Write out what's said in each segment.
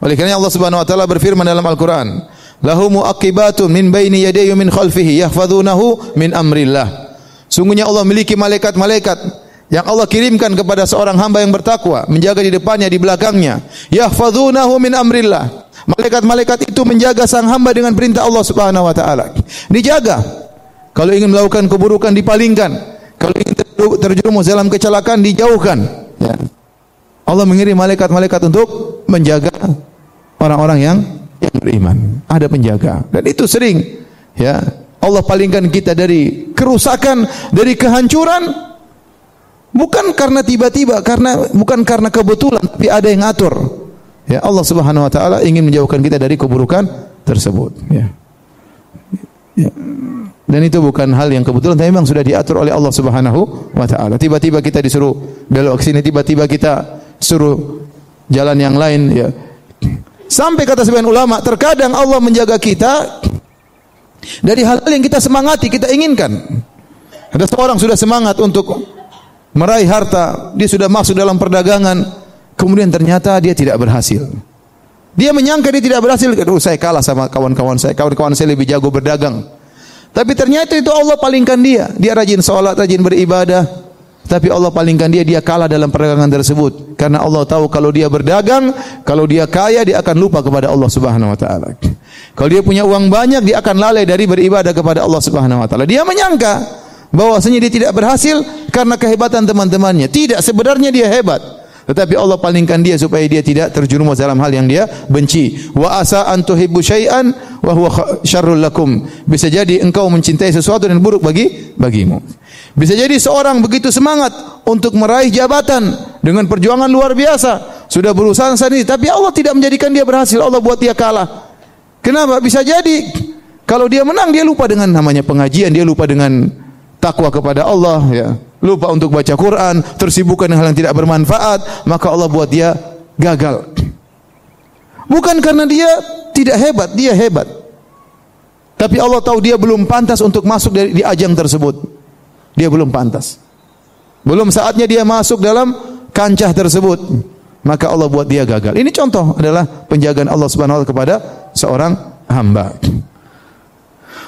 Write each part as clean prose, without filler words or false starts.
Oleh karena Allah Subhanahu wa taala berfirman dalam Al-Qur'an, "Lahu mu'aqibatun min baini yadayhi wa min khalfihi yahfazunahu min amrillah." Sungguhnya Allah memiliki malaikat-malaikat yang Allah kirimkan kepada seorang hamba yang bertakwa, menjaga di depannya, di belakangnya. Yahfazunahu min amrillah. Malaikat-malaikat itu menjaga sang hamba dengan perintah Allah Subhanahu wa taala. Dijaga. Kalau ingin melakukan keburukan dipalingkan. Kalau ingin terjerumus dalam kecelakaan dijauhkan. Ya. Allah mengirim malaikat-malaikat untuk menjaga orang-orang yang beriman. Ada penjaga. Dan itu sering, ya. Allah palingkan kita dari kerusakan, dari kehancuran, bukan karena tiba-tiba, bukan karena kebetulan, tapi ada yang atur. Ya, Allah Subhanahu wa taala ingin menjauhkan kita dari keburukan tersebut, ya. Ya. Dan itu bukan hal yang kebetulan, tapi memang sudah diatur oleh Allah Subhanahu wa taala. Tiba-tiba kita disuruh belok ke sini, tiba-tiba kita suruh jalan yang lain, ya. Sampai kata sebagian ulama, terkadang Allah menjaga kita dari hal-hal yang kita semangati, kita inginkan. Ada seorang sudah semangat untuk meraih harta, dia sudah masuk dalam perdagangan, kemudian ternyata dia tidak berhasil. Dia menyangka dia tidak berhasil, saya kalah sama kawan-kawan saya lebih jago berdagang. Tapi ternyata itu Allah palingkan dia. Dia rajin sholat, rajin beribadah, tapi Allah palingkan dia kalah dalam perdagangan tersebut. Karena Allah tahu kalau dia berdagang, kalau dia kaya, dia akan lupa kepada Allah Subhanahu wa taala. Kalau dia punya uang banyak, dia akan lalai dari beribadah kepada Allah Subhanahu wa taala. Dia menyangka bahwasanya dia tidak berhasil karena kehebatan teman-temannya. Tidak, sebenarnya dia hebat. Tetapi Allah palingkan dia supaya dia tidak terjerumus dalam hal yang dia benci. Wa asa an tuhibbu syai'an wa huwa syarrul lakum. Bisa jadi engkau mencintai sesuatu dan buruk bagimu. Bisa jadi seorang begitu semangat untuk meraih jabatan dengan perjuangan luar biasa, sudah berusaha sendiri, tapi Allah tidak menjadikan dia berhasil. Allah buat dia kalah. Kenapa? Bisa jadi kalau dia menang, dia lupa dengan namanya pengajian, dia lupa dengan takwa kepada Allah, ya. Lupa untuk baca Quran, tersibukkan dengan hal yang tidak bermanfaat, maka Allah buat dia gagal. Bukan karena dia tidak hebat, dia hebat. Tapi Allah tahu dia belum pantas untuk masuk di ajang tersebut. Dia belum pantas. Belum saatnya dia masuk dalam kancah tersebut. Maka Allah buat dia gagal. Ini contoh adalah penjagaan Allah Subhanahu wa taala kepada seorang hamba.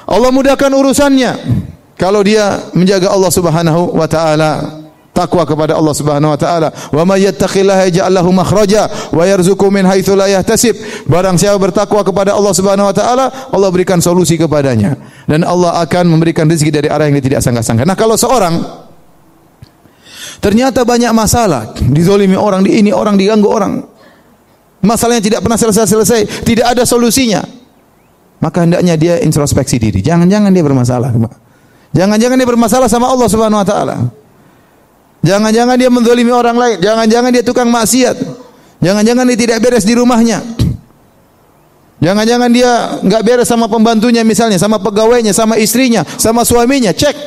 Allah mudahkan urusannya kalau dia menjaga Allah Subhanahu wa taala, takwa kepada Allah Subhanahu wa taala. Wa may yattaqillaha yaj'al lahu makhraja wa yarzuqhu min haitsu la yahtasib. Barang siapa bertakwa kepada Allah Subhanahu wa taala, Allah berikan solusi kepadanya dan Allah akan memberikan rezeki dari arah yang dia tidak sangka-sangka. Nah, kalau seorang ternyata banyak masalah, dizalimi orang, orang diganggu orang, masalahnya tidak pernah selesai-selesai, tidak ada solusinya, maka hendaknya dia introspeksi diri. Jangan-jangan dia bermasalah. Jangan-jangan dia bermasalah sama Allah Subhanahu wa taala. Jangan-jangan dia menzalimi orang lain, jangan-jangan dia tukang maksiat. Jangan-jangan dia tidak beres di rumahnya. Jangan-jangan dia enggak beres sama pembantunya misalnya, sama pegawainya, sama istrinya, sama suaminya. Cek.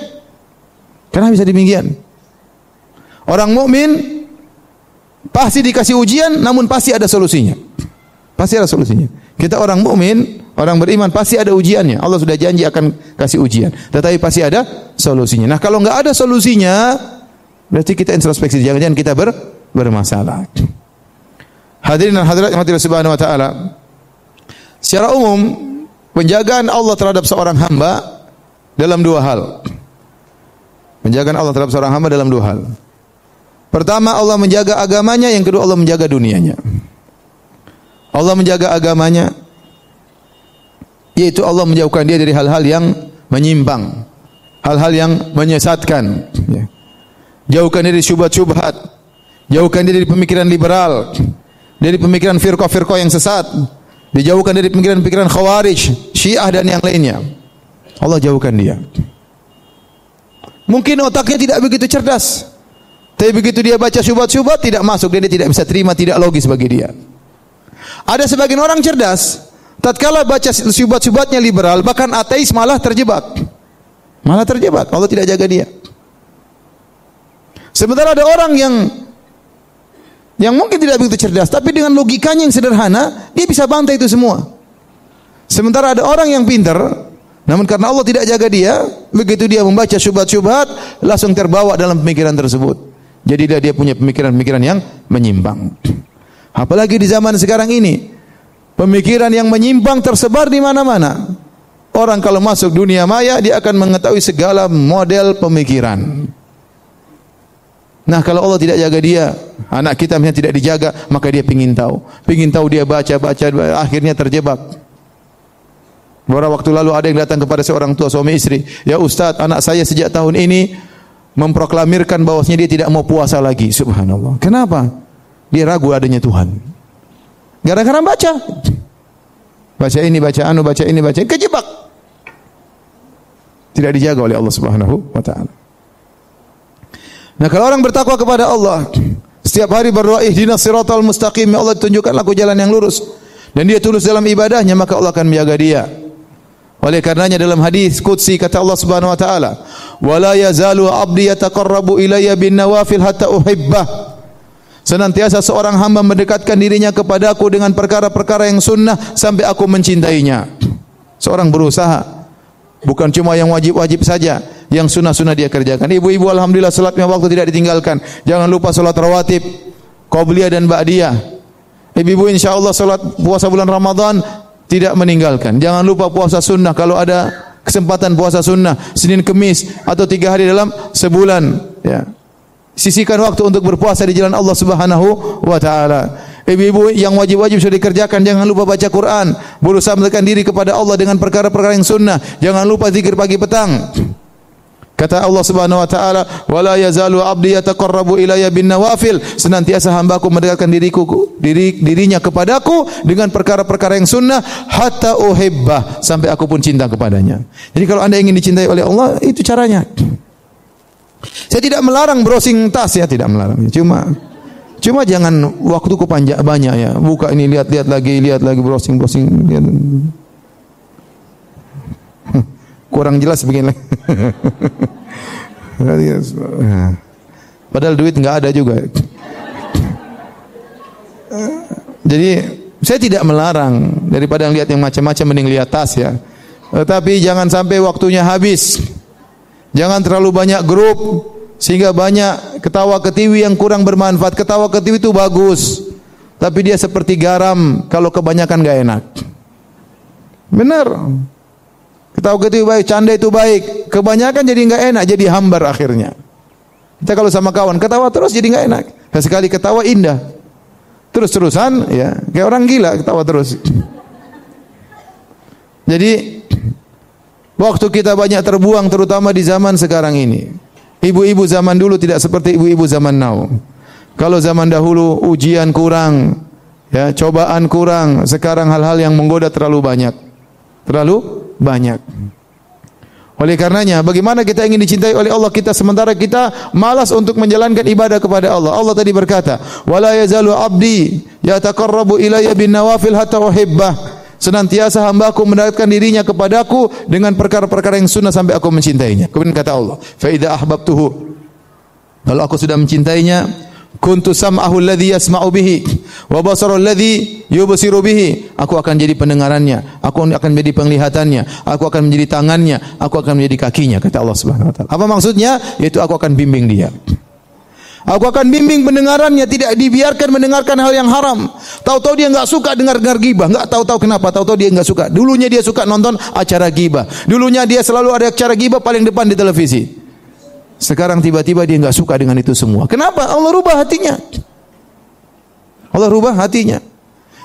Kenapa bisa demikian? Orang mukmin pasti dikasih ujian, namun pasti ada solusinya. Pasti ada solusinya. Kita orang mukmin, orang beriman pasti ada ujiannya. Allah sudah janji akan kasih ujian, tetapi pasti ada solusinya. Nah, kalau enggak ada solusinya, berarti kita introspeksi, jangan-jangan kita bermasalah. Hadirin dan hadirat yang dirahmati Subhanahu wa taala. Secara umum, penjagaan Allah terhadap seorang hamba dalam dua hal. Penjagaan Allah terhadap seorang hamba dalam dua hal. Pertama, Allah menjaga agamanya, yang kedua Allah menjaga dunianya. Allah menjaga agamanya, yaitu Allah menjauhkan dia dari hal-hal yang menyimpang, hal-hal yang menyesatkan. Jauhkan dia dari syubhat-syubhat, jauhkan dia dari pemikiran liberal, dari pemikiran firqah-firqah yang sesat, dijauhkan dari pemikiran-pemikiran khawarij, syiah dan yang lainnya. Allah jauhkan dia. Mungkin otaknya tidak begitu cerdas, tapi begitu dia baca syubhat-syubhat tidak masuk, dia tidak bisa terima, tidak logis bagi dia. Ada sebagian orang cerdas, tatkala baca syubhat-syubhatnya liberal, bahkan ateis malah terjebak. Malah terjebak, Allah tidak jaga dia. Sementara ada orang yang mungkin tidak begitu cerdas, tapi dengan logikanya yang sederhana, dia bisa bantai itu semua. Sementara ada orang yang pintar, namun karena Allah tidak jaga dia, begitu dia membaca syubhat-syubhat, langsung terbawa dalam pemikiran tersebut. Jadi dia punya pemikiran-pemikiran yang menyimpang. Apalagi di zaman sekarang ini, Pemikiran yang menyimpang tersebar di mana-mana. Orang kalau masuk dunia maya, dia akan mengetahui segala model pemikiran. Nah, kalau Allah tidak jaga dia, anak kita misalnya tidak dijaga, maka dia pingin tahu dia baca, akhirnya terjebak. Beberapa waktu lalu ada yang datang kepada seorang tua suami istri, "Ya Ustaz, anak saya sejak tahun ini memproklamirkan bahwasanya dia tidak mau puasa lagi." Subhanallah. Kenapa? Dia ragu adanya Tuhan. Gara-gara baca ini, baca ini, kejebak. Tidak dijaga oleh Allah Subhanahu wa taala. Nah, kalau orang bertakwa kepada Allah, setiap hari berdoa ihdinas siratal mustaqim, ya Allah tunjukkanlah aku jalan yang lurus, dan dia tulus dalam ibadahnya, maka Allah akan menjaga dia. Oleh karenanya dalam hadis qudsi kata Allah Subhanahu wa taala, "Wala yazalu 'abdi yataqarrabu ilayya bin nawafil hatta uhibbah." Senantiasa seorang hamba mendekatkan dirinya kepadaku dengan perkara-perkara yang sunnah sampai aku mencintainya. Seorang berusaha, bukan cuma yang wajib-wajib saja, yang sunnah-sunnah dia kerjakan. Ibu-ibu alhamdulillah salatnya waktu tidak ditinggalkan. Jangan lupa salat rawatib, qabliyah dan ba'diyah. Ibu-ibu insyaallah salat puasa bulan Ramadan tidak meninggalkan. Jangan lupa puasa sunnah kalau ada kesempatan puasa sunnah Senin Kamis atau 3 hari dalam sebulan, ya. Sisihkan waktu untuk berpuasa di jalan Allah Subhanahu wa taala. Ibu-ibu yang wajib-wajib sudah dikerjakan, jangan lupa baca Quran, berusaha mendekatkan diri kepada Allah dengan perkara-perkara yang sunnah. Jangan lupa zikir pagi petang. Kata Allah Subhanahu wa taala, "Wala yazalu 'abdi yataqarrabu ilayya bin nawafil." Senantiasa hambaku mendekatkan dirinya kepadaku dengan perkara-perkara yang sunnah hatta uhibbah, sampai aku pun cinta kepadanya. Jadi kalau Anda ingin dicintai oleh Allah, itu caranya. Saya tidak melarang browsing tas, ya, tidak melarang. Cuma jangan waktuku banyak, ya. Buka ini lihat lagi browsing. Lihat. Kurang jelas begini. Padahal duit enggak ada juga. Jadi saya tidak melarang, daripada lihat yang macam-macam mending lihat tas, ya. Tapi jangan sampai waktunya habis. Jangan terlalu banyak grup sehingga banyak ketawa ketiwi yang kurang bermanfaat. Ketawa ketiwi itu bagus, tapi dia seperti garam, kalau kebanyakan enggak enak. Benar. Ketawa ketiwi baik, canda itu baik. Kebanyakan jadi enggak enak, jadi hambar akhirnya. Kita kalau sama kawan ketawa terus jadi enggak enak. Sekali ketawa indah. Terus-terusan, ya, kayak orang gila ketawa terus. Jadi waktu kita banyak terbuang, terutama di zaman sekarang ini. Ibu-ibu zaman dulu tidak seperti ibu-ibu zaman now. Kalau zaman dahulu ujian kurang, ya, cobaan kurang. Sekarang hal-hal yang menggoda terlalu banyak. Oleh karenanya, bagaimana kita ingin dicintai oleh Allah sementara kita malas untuk menjalankan ibadah kepada Allah. Allah tadi berkata, "Wala yazalu 'abdi yataqarrabu ilayya bin nawafil hatta uhibbah." Senantiasa hambaku mendekatkan dirinya kepadaku dengan perkara-perkara yang sunnah sampai aku mencintainya. Kemudian kata Allah, "Fa idza ahbabtuhu." Kalau aku sudah mencintainya, kuntu sam'ahu alladhi yasma'u bihi wa basarahu alladhi yubsiru bihi. Aku akan jadi pendengarannya, aku akan menjadi penglihatannya, aku akan menjadi tangannya, aku akan menjadi kakinya, kata Allah Subhanahu wa taala. Apa maksudnya? Yaitu aku akan bimbing dia. Aku akan bimbing pendengarannya, tidak dibiarkan mendengarkan hal yang haram. Tahu-tahu dia enggak suka dengar gibah, enggak tahu-tahu kenapa, tahu-tahu dia enggak suka. Dulunya dia suka nonton acara gibah. Dulunya dia selalu ada acara gibah paling depan di televisi. Sekarang tiba-tiba dia enggak suka dengan itu semua. Kenapa? Allah rubah hatinya.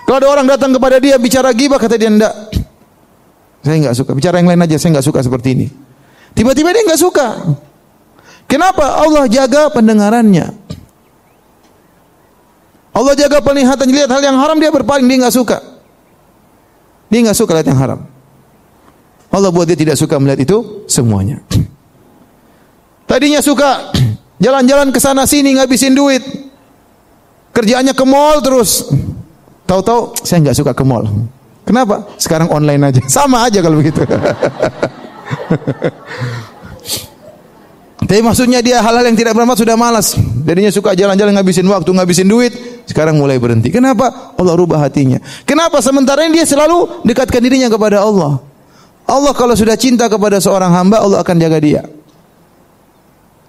Kalau ada orang datang kepada dia bicara gibah, kata dia enggak. Saya enggak suka. Bicara yang lain aja, saya enggak suka seperti ini. Tiba-tiba dia enggak suka. Kenapa? Allah jaga pendengarannya. Allah jaga penglihatan. Lihat hal yang haram dia berpaling, dia enggak suka. Dia enggak suka lihat yang haram. Allah buat dia tidak suka melihat itu semuanya. Tadinya suka jalan-jalan ke sana sini ngabisin duit. Kerjaannya ke mall terus. Tahu-tahu saya enggak suka ke mall. Kenapa? Sekarang online aja. Sama aja kalau begitu. Tapi maksudnya dia hal-hal yang tidak bermanfaat sudah malas. Jadinya suka jalan-jalan ngabisin waktu, ngabisin duit. Sekarang mulai berhenti. Kenapa? Allah rubah hatinya. Kenapa? Sementara ini dia selalu dekatkan dirinya kepada Allah. Allah kalau sudah cinta kepada seorang hamba, Allah akan jaga dia.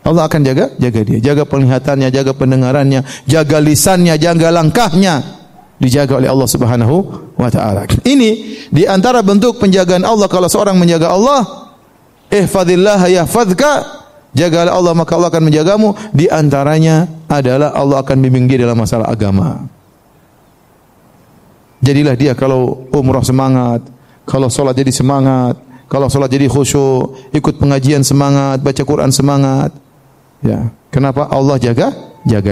Allah akan jaga dia. Jaga penglihatannya, jaga pendengarannya, jaga lisannya, jaga langkahnya. Dijaga oleh Allah Subhanahu wa ta'ala. Ini di antara bentuk penjagaan Allah. Kalau seorang menjaga Allah, ihfazillah yahfazka, jagalah Allah maka Allah akan menjagamu. Di antaranya adalah Allah akan bimbing dia dalam masalah agama. Jadilah dia kalau umrah semangat, kalau salat jadi semangat, kalau salat jadi khusyuk, ikut pengajian semangat, baca Quran semangat. Ya, kenapa? Allah jaga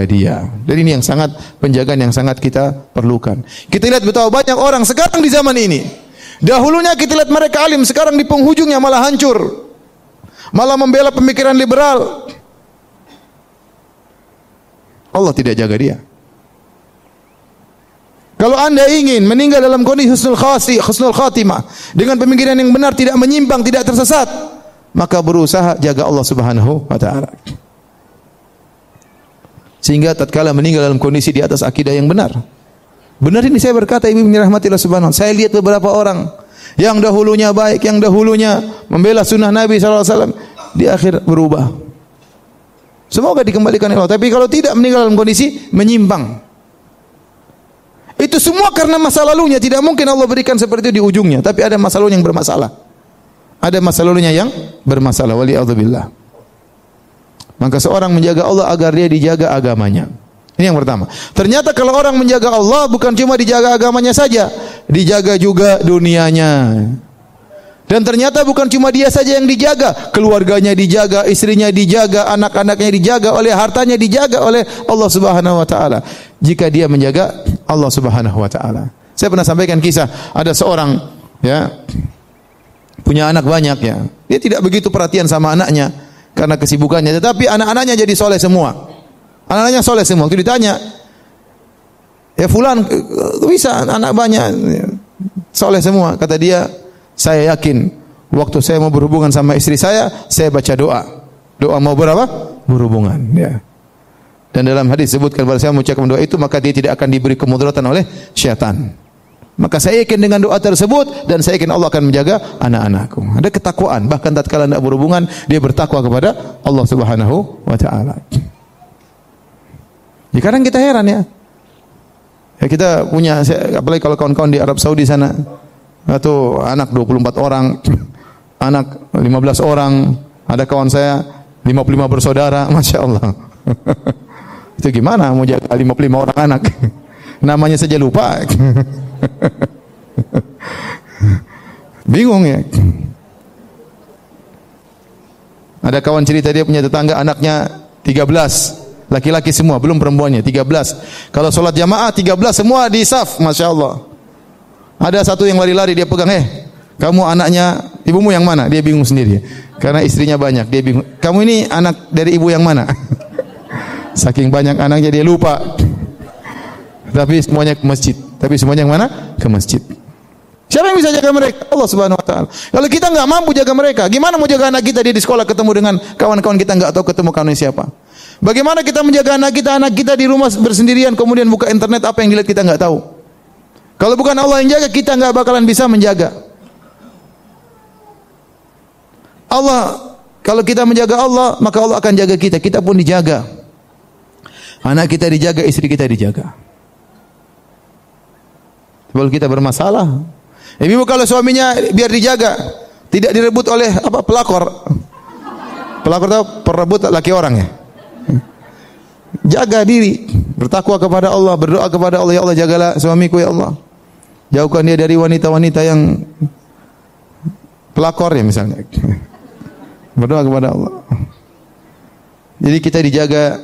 dia. Dan ini yang sangat penjagaan yang sangat kita perlukan. Kita lihat betapa banyak orang sekarang di zaman ini. Dahulunya kita lihat mereka alim, sekarang di penghujungnya malah hancur. Malah membela pemikiran liberal. Allah tidak jaga dia. Kalau anda ingin meninggal dalam kondisi husnul khatimah, dengan pemikiran yang benar, tidak menyimpang, tidak tersesat, maka berusaha jaga Allah Subhanahu wa ta'ala. Sehingga tatkala meninggal dalam kondisi di atas akidah yang benar. Benar ini saya berkata, ibu rahmati Allah subhanahu wa ta'ala. Saya lihat beberapa orang yang dahulunya baik, yang dahulunya membela sunnah Nabi SAW, di akhir berubah. Semoga dikembalikan Allah. Tapi kalau tidak, meninggal dalam kondisi menyimpang. Itu semua karena masa lalunya. Tidak mungkin Allah berikan seperti itu di ujungnya. Tapi ada masa lalunya yang bermasalah. Ada masa lalunya yang bermasalah. Wali'adzubillah. Maka seorang menjaga Allah agar dia dijaga agamanya. Ini yang pertama. Ternyata kalau orang menjaga Allah, bukan cuma dijaga agamanya saja, dijaga juga dunianya. Dan ternyata bukan cuma dia saja yang dijaga, keluarganya dijaga, istrinya dijaga, anak-anaknya dijaga, oleh hartanya dijaga oleh Allah Subhanahu wa taala. Jika dia menjaga Allah Subhanahu wa taala. Saya pernah sampaikan kisah, ada seorang ya punya anak banyak ya. Dia tidak begitu perhatian sama anaknya karena kesibukannya, tetapi anak-anaknya jadi soleh semua. Anak-anaknya soleh semua. Waktu ditanya, ya fulan bisa anak banyak soleh semua. Kata dia, saya yakin waktu saya mau berhubungan sama istri saya baca doa. Doa mau berapa? Berhubungan. Ya. Dan dalam hadis disebutkan pada saya mengucapkan doa itu maka dia tidak akan diberi kemudaratan oleh syaitan. Maka saya yakin dengan doa tersebut dan saya yakin Allah akan menjaga anak-anakku. Ada ketakwaan, bahkan tatkala tidak berhubungan dia bertakwa kepada Allah Subhanahu wa taala. Ya, kadang kita heran ya. Ya kita punya, apalagi kalau kawan-kawan di Arab Saudi sana, atau anak 24 orang, anak 15 orang, ada kawan saya 55 bersaudara, Masya Allah. Itu gimana mau jaga 55 orang anak? Namanya saja lupa. Bingung ya. Ada kawan cerita dia punya tetangga anaknya 13. Laki-laki semua, belum perempuannya, 13. Kalau sholat jamaah 13 semua di saf, Masya Allah. Ada satu yang lari-lari, dia pegang, kamu anaknya ibumu yang mana? Dia bingung sendiri. Karena istrinya banyak, dia bingung. Kamu ini anak dari ibu yang mana? Saking banyak anaknya dia lupa. Tapi semuanya ke masjid. Tapi semuanya yang mana? Ke masjid. Siapa yang bisa jaga mereka? Allah Subhanahu wa taala. Kalau kita enggak mampu jaga mereka, gimana mau jaga anak kita dia di sekolah ketemu dengan kawan-kawan kita enggak tahu ketemu kawan siapa? Bagaimana kita menjaga anak kita di rumah bersendirian kemudian buka internet apa yang dilihat kita enggak tahu? Kalau bukan Allah yang jaga, kita enggak bakalan bisa menjaga. Allah, kalau kita menjaga Allah, maka Allah akan jaga kita. Kita pun dijaga. Anak kita dijaga, istri kita dijaga. Kalau kita bermasalah, ibu kalau suaminya biar dijaga, tidak direbut oleh pelakor. Pelakor itu perebut laki orang ya. Jaga diri, bertakwa kepada Allah, berdoa kepada Allah, ya Allah jagalah suamiku ya Allah. Jauhkan dia dari wanita-wanita yang pelakor ya misalnya. Berdoa kepada Allah. Jadi kita dijaga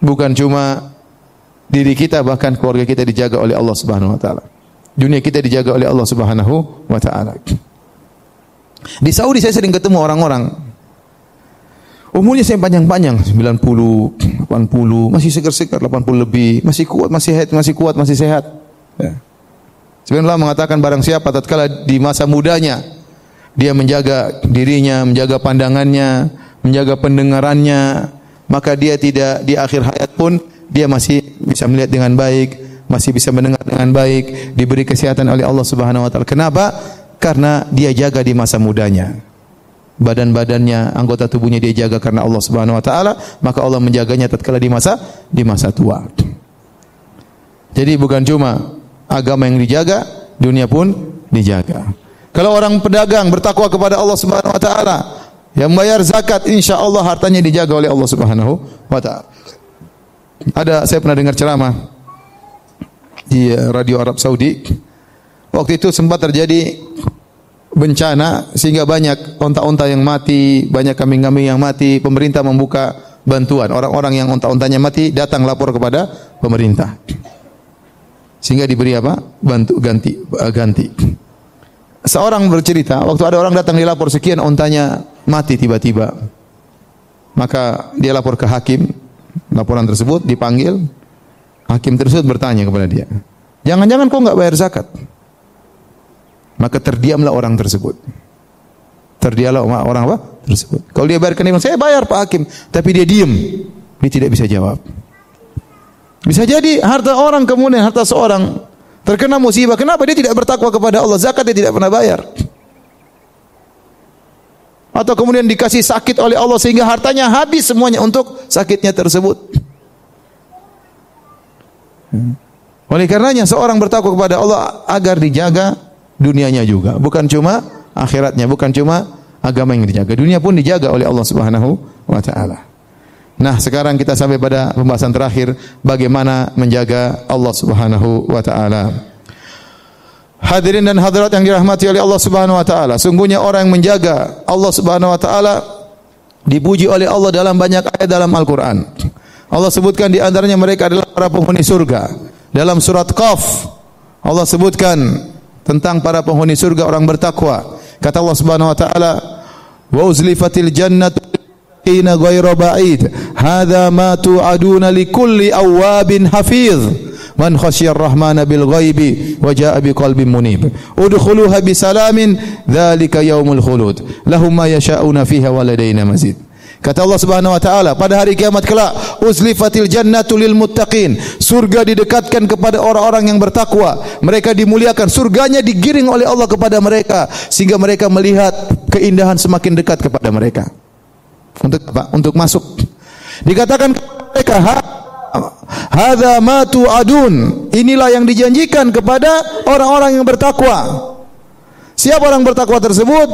bukan cuma diri kita, bahkan keluarga kita dijaga oleh Allah Subhanahu wa taala. Dunia kita dijaga oleh Allah Subhanahu wa taala. Di Saudi saya sering ketemu orang-orang umurnya saya panjang-panjang, 90, 80, masih segar-segar, 80 lebih, masih kuat, masih sehat. Ya. Sebenarnya Allah mengatakan barang siapa tatkala di masa mudanya dia menjaga dirinya, menjaga pandangannya, menjaga pendengarannya, maka dia tidak di akhir hayat pun dia masih bisa melihat dengan baik, masih bisa mendengar dengan baik, diberi kesehatan oleh Allah Subhanahu wa taala. Kenapa? Karena dia jaga di masa mudanya. Badan-badannya, anggota tubuhnya dia jaga karena Allah Subhanahu wa taala, maka Allah menjaganya tatkala di masa tua. Jadi bukan cuma agama yang dijaga, dunia pun dijaga. Kalau orang pedagang bertakwa kepada Allah Subhanahu wa taala, yang membayar zakat, insyaallah hartanya dijaga oleh Allah Subhanahu wa taala. Saya pernah dengar ceramah di radio Arab Saudi. Waktu itu sempat terjadi bencana sehingga banyak onta-onta yang mati, banyak kambing-kambing yang mati. Pemerintah membuka bantuan. Orang-orang yang onta-ontanya mati datang lapor kepada pemerintah. Sehingga diberi apa? Ganti. Seorang bercerita, waktu ada orang datang dilapor sekian ontanya mati tiba-tiba. Maka dia lapor ke hakim, laporan tersebut dipanggil. Hakim tersebut bertanya kepada dia, jangan-jangan kau enggak bayar zakat? Maka terdiamlah orang tersebut. Terdiamlah orang apa? Tersebut. Kalau dia bayarkan, dia bilang, saya bayar Pak Hakim. Tapi dia diam. Dia tidak bisa jawab. Bisa jadi harta orang kemudian, harta seorang terkena musibah. Kenapa dia tidak bertakwa kepada Allah? Zakat dia tidak pernah bayar. Atau kemudian dikasih sakit oleh Allah sehingga hartanya habis semuanya untuk sakitnya tersebut. Oleh karenanya seorang bertakwa kepada Allah agar dijaga dunianya juga, bukan cuma akhiratnya, bukan cuma agama yang dijaga, dunia pun dijaga oleh Allah Subhanahu wa taala. Nah, sekarang kita sampai pada pembahasan terakhir, bagaimana menjaga Allah Subhanahu wa taala. Hadirin dan hadirat yang dirahmati oleh Allah Subhanahu wa taala, sungguhnya orang yang menjaga Allah Subhanahu wa taala dipuji oleh Allah dalam banyak ayat dalam Al-Qur'an. Allah sebutkan di antaranya mereka adalah para penghuni surga. Dalam surat Qaf Allah sebutkan tentang para penghuni surga orang bertakwa. Kata Allah Subhanahu wa taala, "Wa uzlifatil jannatu ina ghairu ba'id. Hadza ma tu'aduna likulli awwabin hafiz. Man khasyiyar rahmana bil ghaibi wa jaa'a biqalbin munib. Udkhuluha bisalamin, dzalika yaumul khulud. Lahum ma yasha'una fiha wa ladaina mazid." Kata Allah Subhanahu wa taala, pada hari kiamat kelak, uzlifatil jannatu lil muttaqin. Surga didekatkan kepada orang-orang yang bertakwa. Mereka dimuliakan, surganya digiring oleh Allah kepada mereka sehingga mereka melihat keindahan semakin dekat kepada mereka. Untuk apa? Untuk masuk. Dikatakan kepada mereka, hadza ma tu'adun. Inilah yang dijanjikan kepada orang-orang yang bertakwa. Siapa orang bertakwa tersebut?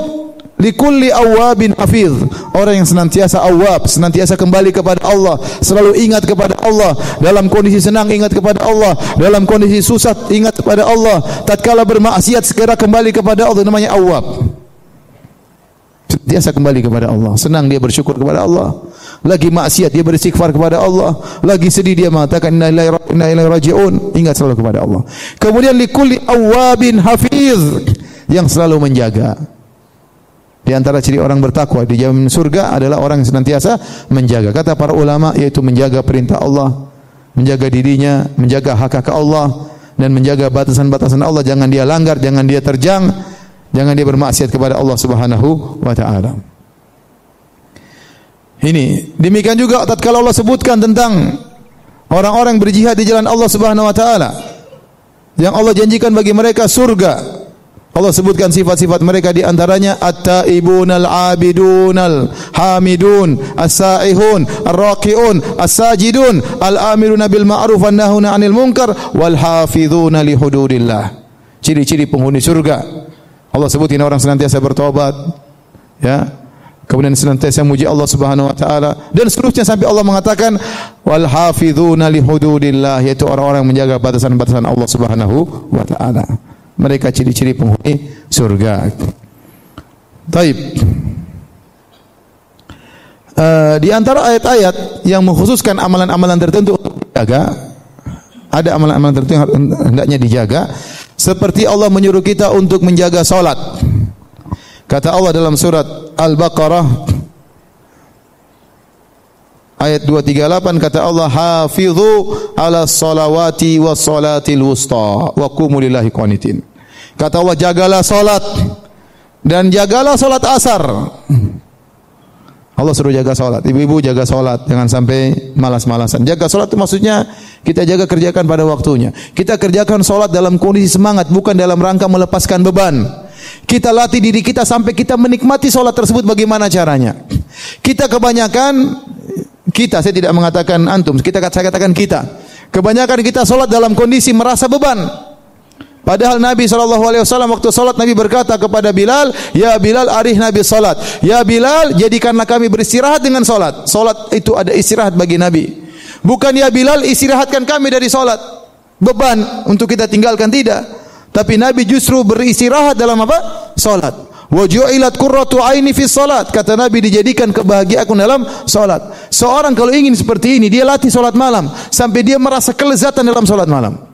Likulli awwabin hafiz. Orang yang senantiasa awwab, senantiasa kembali kepada Allah, selalu ingat kepada Allah, dalam kondisi senang ingat kepada Allah, dalam kondisi susah ingat kepada Allah, tatkala bermaksiat segera kembali kepada Allah, namanya awwab. Senantiasa kembali kepada Allah, senang dia bersyukur kepada Allah, lagi maksiat dia beristighfar kepada Allah, lagi sedih dia mengatakan inna ilaihi raji'un, ingat selalu kepada Allah. Kemudian likulli awwabin hafiz, yang selalu menjaga. Di antara ciri orang bertakwa di jamin surga adalah orang yang senantiasa menjaga. Kata para ulama, yaitu menjaga perintah Allah, menjaga dirinya, menjaga hak-hak Allah, dan menjaga batasan-batasan Allah. Jangan dia langgar, jangan dia terjang, jangan dia bermaksiat kepada Allah Subhanahu wa taala. Ini demikian juga tatkala Allah sebutkan tentang orang-orang berjihad di jalan Allah Subhanahu wa taala, yang Allah janjikan bagi mereka surga. Allah sebutkan sifat-sifat mereka, di antaranya at-taibunal abidunal hamidun as-saihun ar-raqiun as-sajidun al-amiruna bil ma'ruf wan nahuna 'anil munkar wal hafizuna li hududillah. Ciri-ciri penghuni surga. Allah sebutin orang senantiasa bertobat, ya. Kemudian senantiasa memuji Allah Subhanahu wa taala, dan seterusnya sampai Allah mengatakan wal hafizuna li hududillah, yaitu orang-orang yang menjaga batasan-batasan Allah Subhanahu wa taala. Mereka ciri-ciri penghuni surga. Taib. Di antara ayat-ayat yang mengkhususkan amalan-amalan tertentu untuk dijaga, ada amalan-amalan tertentu yang hendaknya dijaga, seperti Allah menyuruh kita untuk menjaga salat. Kata Allah dalam surat Al-Baqarah ayat 238, kata Allah, hafizu ala salawati was salatil wusta wa qumu lillahi qanitin. Kata Allah, jagalah salat dan jagalah salat asar. Allah suruh jaga salat. Ibu-ibu jaga salat, jangan sampai malas-malasan. Jaga salat itu maksudnya kita jaga, kerjakan pada waktunya. Kita kerjakan salat dalam kondisi semangat, bukan dalam rangka melepaskan beban. Kita latih diri kita sampai kita menikmati salat tersebut. Bagaimana caranya? Kita kebanyakan, saya tidak mengatakan antum, saya katakan kita. Kebanyakan kita salat dalam kondisi merasa beban. Padahal Nabi SAW waktu salat Nabi berkata kepada Bilal, "Ya Bilal, arihna bis salat." Ya Bilal, jadikanlah kami beristirahat dengan salat. Salat itu ada istirahat bagi Nabi. Bukan ya Bilal, istirahatkan kami dari salat. Beban untuk kita tinggalkan, tidak. Tapi Nabi justru beristirahat dalam apa? Salat. Wa ju'ilat qurratu aini fi salat. Kata Nabi, dijadikan kebahagiaanku dalam salat. Seorang kalau ingin seperti ini, dia latih salat malam sampai dia merasa kelezatan dalam salat malam.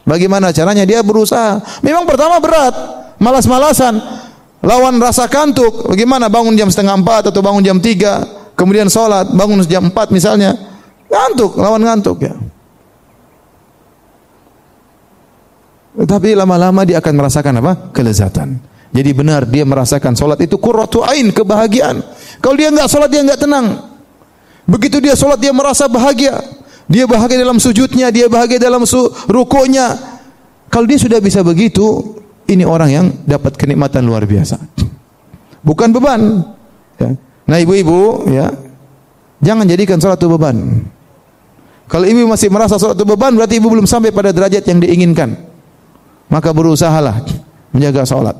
Bagaimana caranya? Dia berusaha. Memang pertama berat, malas-malasan, lawan rasa kantuk. Bagaimana bangun jam 3:30 atau bangun jam 3, kemudian salat, bangun jam 4 misalnya, ngantuk, lawan ngantuk ya. Tapi lama-lama dia akan merasakan apa? Kelezatan. Jadi benar dia merasakan salat itu qurratu ain, kebahagiaan. Kalau dia enggak salat, dia enggak tenang. Begitu dia salat, dia merasa bahagia. Dia bahagia dalam sujudnya, dia bahagia dalam rukuknya. Kalau dia sudah bisa begitu, ini orang yang dapat kenikmatan luar biasa. Bukan beban. Ya. Nah ibu-ibu, ya, jangan jadikan salat itu beban. Kalau ibu masih merasa salat itu beban, berarti ibu belum sampai pada derajat yang diinginkan. Maka berusahalah menjaga salat.